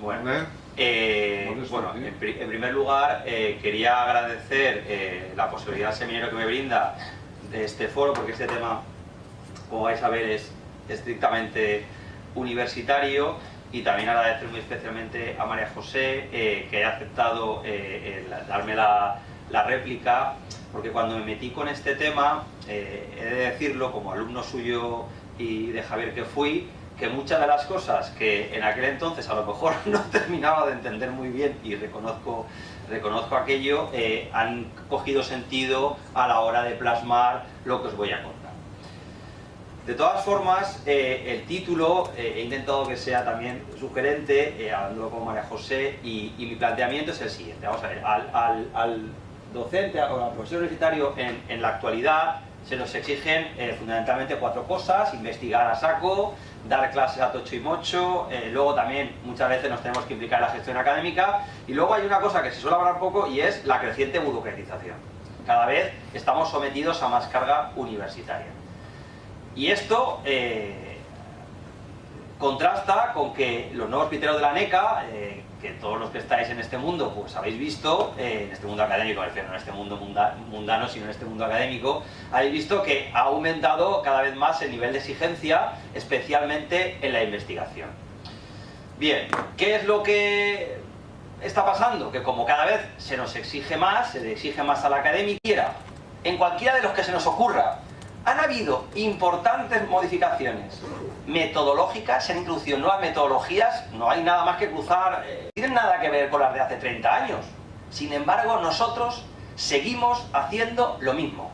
Bueno, en primer lugar quería agradecer la posibilidad al seminario que me brinda de este foro, porque este tema, como vais a ver, es estrictamente universitario, y también agradecer muy especialmente a María José que haya aceptado darme la réplica, porque cuando me metí con este tema, he de decirlo como alumno suyo y de Javier que fui, que muchas de las cosas que en aquel entonces a lo mejor no terminaba de entender muy bien, y reconozco aquello, han cogido sentido a la hora de plasmar lo que os voy a contar. De todas formas, el título he intentado que sea también sugerente, hablándolo con María José, y mi planteamiento es el siguiente. Vamos a ver, al docente o al profesor universitario en la actualidad se nos exigen fundamentalmente 4 cosas: investigar a saco, dar clases a tocho y mocho, luego también muchas veces nos tenemos que implicar en la gestión académica, y luego hay una cosa que se suele hablar poco, y es la creciente burocratización. Cada vez estamos sometidos a más carga universitaria. Y esto contrasta con que los nuevos criterios de la NECA, que todos los que estáis en este mundo pues habéis visto, en este mundo académico, no en este mundo mundano, sino en este mundo académico, habéis visto que ha aumentado cada vez más el nivel de exigencia, especialmente en la investigación. Bien, ¿qué es lo que está pasando? Que como cada vez se nos exige más, se le exige más a la academia, en cualquiera de los que se nos ocurra, han habido importantes modificaciones metodológicas, se han introducido nuevas metodologías, no hay nada más que cruzar, no tienen nada que ver con las de hace 30 años. Sin embargo, nosotros seguimos haciendo lo mismo.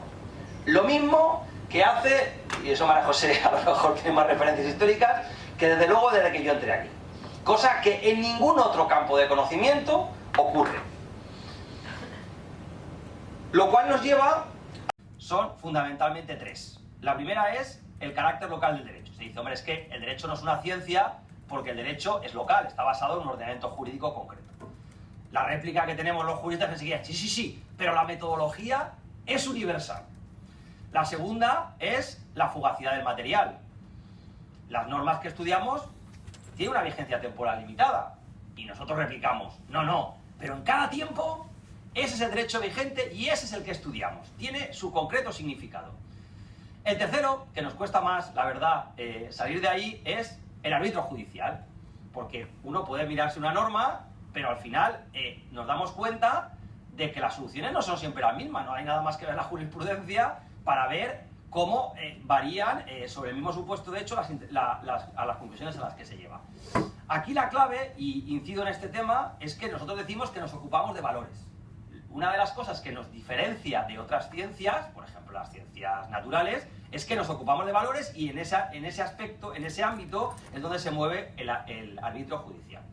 Lo mismo que hace, y eso María José a lo mejor tiene más referencias históricas, que desde luego desde que yo entré aquí. Cosa que en ningún otro campo de conocimiento ocurre. Lo cual nos lleva... Son fundamentalmente 3. La primera es el carácter local del derecho. Se dice, hombre, es que el derecho no es una ciencia porque el derecho es local, está basado en un ordenamiento jurídico concreto. La réplica que tenemos los juristas enseguida, sí, pero la metodología es universal. La segunda es la fugacidad del material. Las normas que estudiamos tienen una vigencia temporal limitada y nosotros replicamos. No, pero en cada tiempo... Ese es el derecho vigente y ese es el que estudiamos. Tiene su concreto significado. El tercero, que nos cuesta más, la verdad, salir de ahí, es el arbitrio judicial. Porque uno puede mirarse una norma, pero al final nos damos cuenta de que las soluciones no son siempre las mismas. No hay nada más que ver la jurisprudencia para ver cómo varían sobre el mismo supuesto de hecho a las conclusiones a las que se lleva. Aquí la clave, y incido en este tema, es que nosotros decimos que nos ocupamos de valores. Una de las cosas que nos diferencia de otras ciencias, por ejemplo las ciencias naturales, es que nos ocupamos de valores, y en ese aspecto, en ese ámbito, es donde se mueve el arbitrio judicial.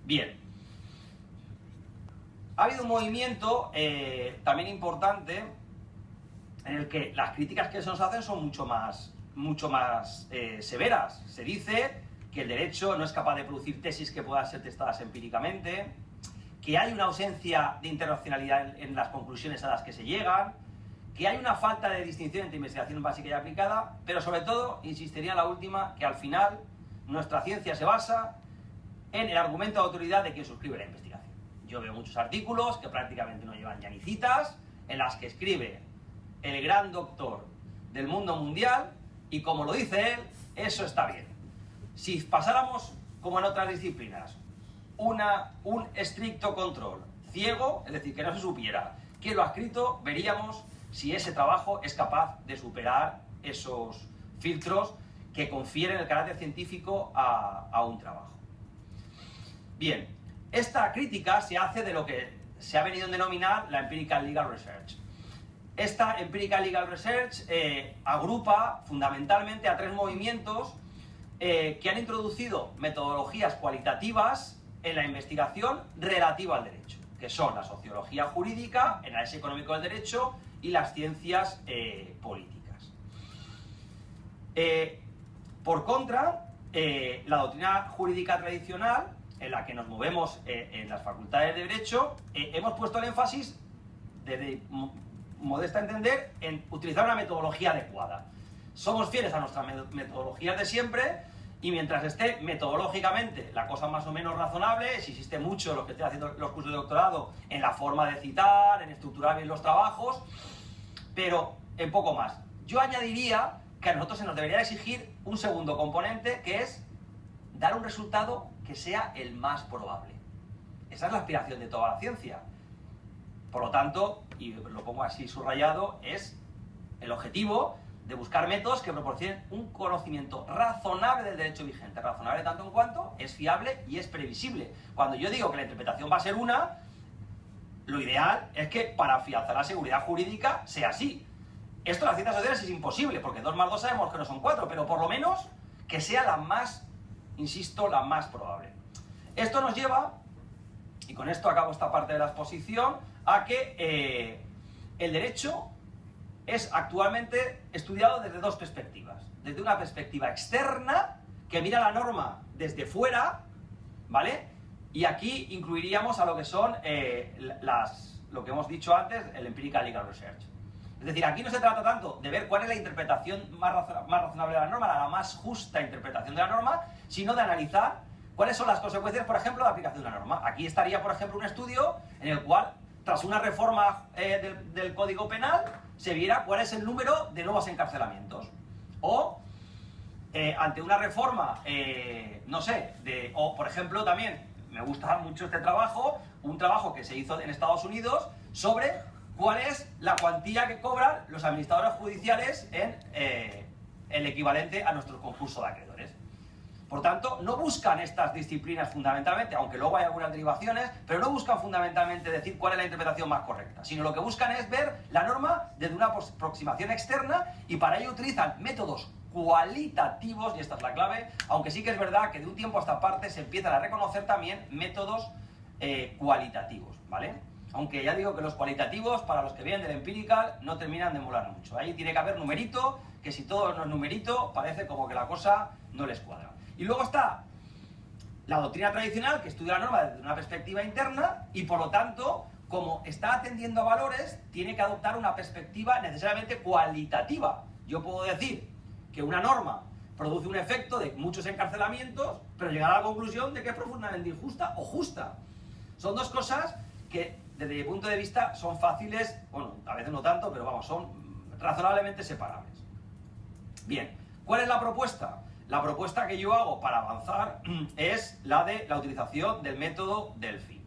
Bien. Ha habido un movimiento también importante en el que las críticas que se nos hacen son mucho más severas. Se dice que el derecho no es capaz de producir tesis que puedan ser testadas empíricamente, que hay una ausencia de internacionalidad en las conclusiones a las que se llegan, que hay una falta de distinción entre investigación básica y aplicada, pero sobre todo, insistiría en la última, que al final nuestra ciencia se basa en el argumento de autoridad de quien suscribe la investigación. Yo veo muchos artículos que prácticamente no llevan ya ni citas, en las que escribe el gran doctor del mundo mundial, y como lo dice él, eso está bien. Si pasáramos, como en otras disciplinas, un estricto control ciego, es decir, que no se supiera quién lo ha escrito, veríamos si ese trabajo es capaz de superar esos filtros que confieren el carácter científico a un trabajo. Bien, esta crítica se hace de lo que se ha venido a denominar la Empirical Legal Research. Esta Empirical Legal Research agrupa fundamentalmente a 3 movimientos que han introducido metodologías cualitativas en la investigación relativa al derecho, que son la sociología jurídica, el análisis económico del derecho y las ciencias políticas. Por contra, la doctrina jurídica tradicional, en la que nos movemos en las facultades de Derecho, hemos puesto el énfasis, desde modesta entender, en utilizar una metodología adecuada. Somos fieles a nuestras metodologías de siempre Y mientras esté metodológicamente la cosa más o menos razonable, si existe mucho los que estén haciendo los cursos de doctorado en la forma de citar, en estructurar bien los trabajos, pero en poco más. Yo añadiría que a nosotros se nos debería exigir un segundo componente, que es dar un resultado que sea el más probable. Esa es la aspiración de toda la ciencia. Por lo tanto, y lo pongo así subrayado, es el objetivo de buscar métodos que proporcionen un conocimiento razonable del derecho vigente. Razonable tanto en cuanto es fiable y es previsible. Cuando yo digo que la interpretación va a ser una, lo ideal es que para afianzar la seguridad jurídica sea así. Esto en las ciencias sociales es imposible, porque 2 más 2 sabemos que no son 4, pero por lo menos que sea la más, insisto, la más probable. Esto nos lleva, y con esto acabo esta parte de la exposición, a que el derecho es actualmente estudiado desde 2 perspectivas. Desde una perspectiva externa, que mira la norma desde fuera, ¿vale? Y aquí incluiríamos a lo que son lo que hemos dicho antes, el Empirical Legal Research. Es decir, aquí no se trata tanto de ver cuál es la interpretación más razonable de la norma, la más justa interpretación de la norma, sino de analizar cuáles son las consecuencias, por ejemplo, de la aplicación de una norma. Aquí estaría, por ejemplo, un estudio en el cual, tras una reforma del Código Penal, se viera cuál es el número de nuevos encarcelamientos. O, ante una reforma, no sé, o por ejemplo también, me gusta mucho este trabajo, un trabajo que se hizo en Estados Unidos sobre cuál es la cuantía que cobran los administradores judiciales en el equivalente a nuestro concurso de acreedores. Por tanto, no buscan estas disciplinas fundamentalmente, aunque luego hay algunas derivaciones, pero no buscan fundamentalmente decir cuál es la interpretación más correcta, sino lo que buscan es ver la norma desde una aproximación externa, y para ello utilizan métodos cualitativos, y esta es la clave, aunque sí que es verdad que de un tiempo a esta parte se empiezan a reconocer también métodos cualitativos, ¿vale? Aunque ya digo que los cualitativos, para los que vienen del empirical, no terminan de molar mucho. Ahí tiene que haber numerito, que si todo no es numerito, parece como que la cosa no les cuadra. Y luego está la doctrina tradicional, que estudia la norma desde una perspectiva interna, y por lo tanto, como está atendiendo a valores, tiene que adoptar una perspectiva necesariamente cualitativa. Yo puedo decir que una norma produce un efecto de muchos encarcelamientos, pero llegar a la conclusión de que es profundamente injusta o justa. Son 2 cosas que, desde mi punto de vista, son fáciles, bueno, a veces no tanto, pero vamos, son razonablemente separables. Bien, ¿cuál es la propuesta? La propuesta que yo hago para avanzar es la de la utilización del método Delphi.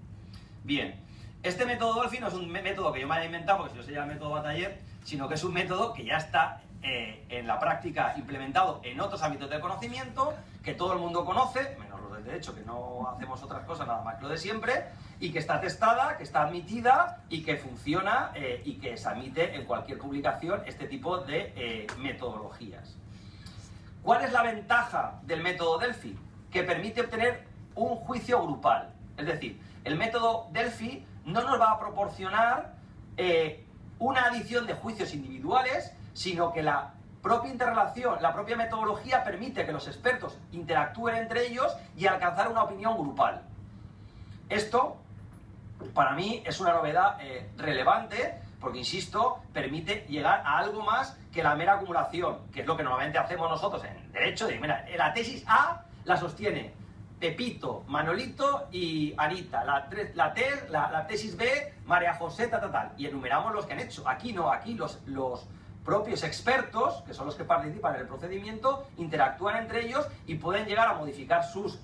Bien, este método Delphi no es un método que yo me haya inventado, porque si no sería el método Batailler, sino que es un método que ya está en la práctica implementado en otros ámbitos del conocimiento, que todo el mundo conoce, menos los del derecho, que no hacemos otras cosas nada más que lo de siempre, y que está testada, que está admitida y que funciona y que se admite en cualquier publicación este tipo de metodologías. ¿Cuál es la ventaja del método Delphi? Que permite obtener un juicio grupal. Es decir, el método Delphi no nos va a proporcionar una adición de juicios individuales, sino que la propia interrelación, la propia metodología permite que los expertos interactúen entre ellos y alcanzar una opinión grupal. Esto, para mí, es una novedad relevante, porque, insisto, permite llegar a algo más que la mera acumulación, que es lo que normalmente hacemos nosotros en derecho. Mira, la tesis A la sostiene Pepito, Manolito y Anita. La tesis B, María José, tal. Y enumeramos los que han hecho. Aquí no, aquí los propios expertos, que son los que participan en el procedimiento, interactúan entre ellos y pueden llegar a modificar sus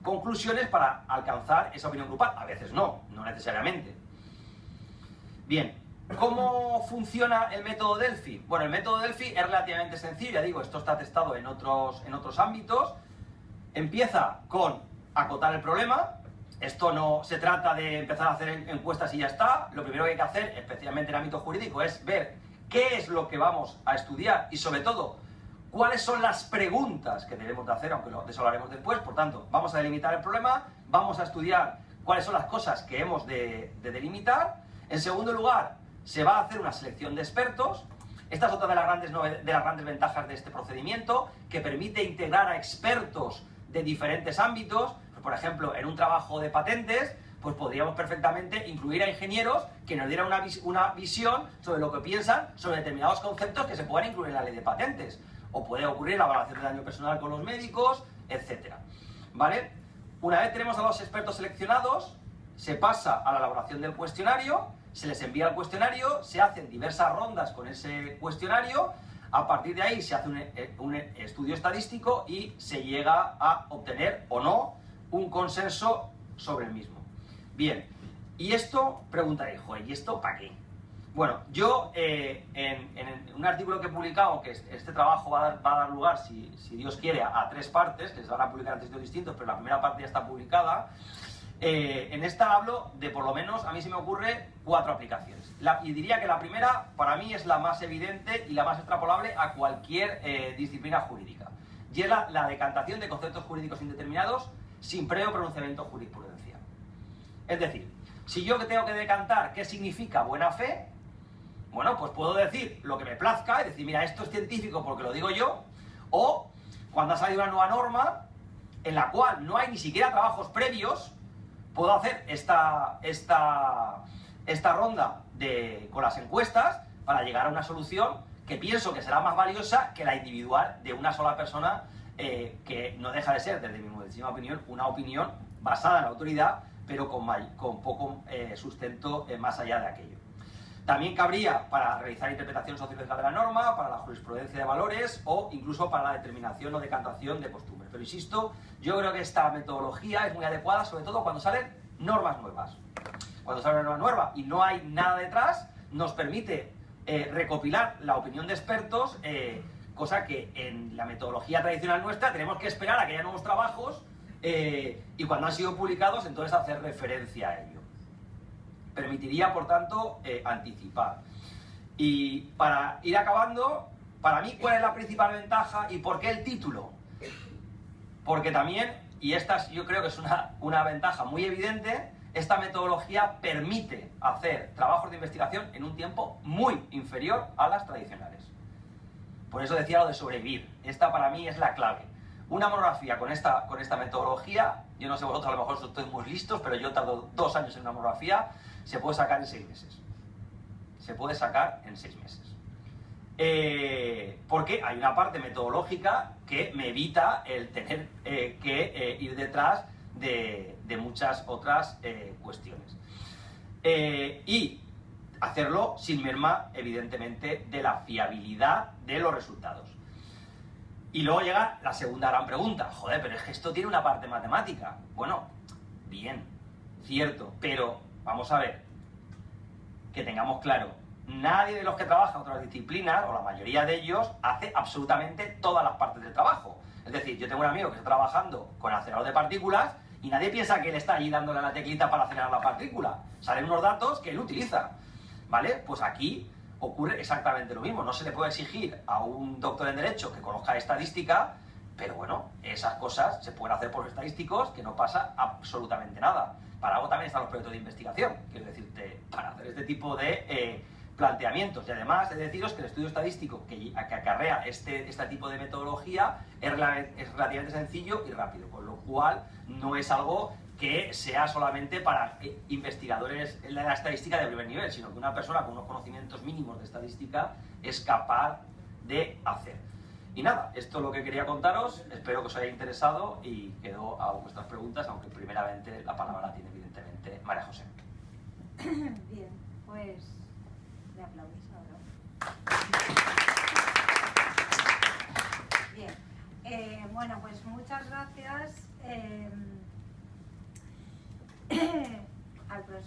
conclusiones para alcanzar esa opinión grupal. A veces no necesariamente. Bien. ¿Cómo funciona el método Delphi? Bueno, el método Delphi es relativamente sencillo, ya digo, esto está testado en otros ámbitos. Empieza con acotar el problema. Esto no se trata de empezar a hacer encuestas y ya está. Lo primero que hay que hacer, especialmente en el ámbito jurídico, es ver qué es lo que vamos a estudiar y, sobre todo, cuáles son las preguntas que debemos de hacer, aunque de eso hablaremos después. Por tanto, vamos a delimitar el problema, vamos a estudiar cuáles son las cosas que hemos de delimitar. En segundo lugar, se va a hacer una selección de expertos. Esta es otra de las grandes ventajas de este procedimiento, que permite integrar a expertos de diferentes ámbitos. Por ejemplo, en un trabajo de patentes, pues podríamos perfectamente incluir a ingenieros que nos dieran una visión sobre lo que piensan sobre determinados conceptos que se puedan incluir en la ley de patentes. O puede ocurrir la evaluación de daño personal con los médicos, etcétera. ¿Vale? Una vez tenemos a los expertos seleccionados, se pasa a la elaboración del cuestionario, se les envía el cuestionario, se hacen diversas rondas con ese cuestionario, a partir de ahí se hace un estudio estadístico y se llega a obtener o no un consenso sobre el mismo. Bien, y esto, preguntaréis, joder, ¿y esto para qué? Bueno, yo en un artículo que he publicado, que este trabajo va a dar lugar, si Dios quiere, a 3 partes, que se van a publicar en 3 sitios distintos, pero la primera parte ya está publicada. En esta hablo de, por lo menos, a mí se me ocurre 4 aplicaciones. Y diría que la primera, para mí, es la más evidente y la más extrapolable a cualquier disciplina jurídica. Y es la decantación de conceptos jurídicos indeterminados sin previo pronunciamiento jurisprudencial. Es decir, si yo tengo que decantar qué significa buena fe, bueno, pues puedo decir lo que me plazca, es decir, mira, esto es científico porque lo digo yo, o cuando ha salido una nueva norma en la cual no hay ni siquiera trabajos previos, puedo hacer esta ronda con las encuestas para llegar a una solución que pienso que será más valiosa que la individual de una sola persona, que no deja de ser, desde mi modestísima opinión, una opinión basada en la autoridad, pero con poco sustento más allá de aquello. También cabría para realizar interpretación sociológica de la norma, para la jurisprudencia de valores o incluso para la determinación o decantación de costumbres. Pero insisto, yo creo que esta metodología es muy adecuada, sobre todo cuando salen normas nuevas. Cuando sale una norma nueva y no hay nada detrás, nos permite recopilar la opinión de expertos, cosa que en la metodología tradicional nuestra tenemos que esperar a que haya nuevos trabajos y cuando han sido publicados, entonces hacer referencia a ello. Permitiría, por tanto, anticipar. Y para ir acabando, para mí, ¿cuál es la principal ventaja y por qué el título? Porque también, y esta yo creo que es una ventaja muy evidente, esta metodología permite hacer trabajos de investigación en un tiempo muy inferior a las tradicionales. Por eso decía lo de sobrevivir. Esta para mí es la clave. Una monografía con esta metodología, yo no sé vosotros, a lo mejor estáis muy listos, pero yo tardo 2 años en una monografía, se puede sacar en 6 meses. Se puede sacar en 6 meses. Porque hay una parte metodológica que me evita el tener que ir detrás de muchas otras cuestiones. Y hacerlo sin merma, evidentemente, de la fiabilidad de los resultados. Y luego llega la segunda gran pregunta. Joder, pero es que esto tiene una parte matemática. Bueno, bien, cierto, pero vamos a ver, que tengamos claro, nadie de los que trabajan en otras disciplinas, o la mayoría de ellos, hace absolutamente todas las partes del trabajo. Es decir, yo tengo un amigo que está trabajando con acelerador de partículas y nadie piensa que él está allí dándole a la teclita para acelerar la partícula. Salen unos datos que él utiliza, ¿vale? Pues aquí ocurre exactamente lo mismo. No se le puede exigir a un doctor en Derecho que conozca estadística, pero bueno, esas cosas se pueden hacer por los estadísticos, que no pasa absolutamente nada. Para algo también están los proyectos de investigación, quiero decirte, para hacer este tipo de planteamientos. Y además, he de deciros que el estudio estadístico que acarrea este tipo de metodología es relativamente sencillo y rápido, con lo cual no es algo que sea solamente para investigadores en la estadística de primer nivel, sino que una persona con unos conocimientos mínimos de estadística es capaz de hacer. Y nada, esto es lo que quería contaros, espero que os haya interesado y quedo a vuestras preguntas, aunque primeramente la palabra la tiene evidentemente María José. Bien, pues me aplaudís ahora. Bien, bueno, pues muchas gracias al profesor.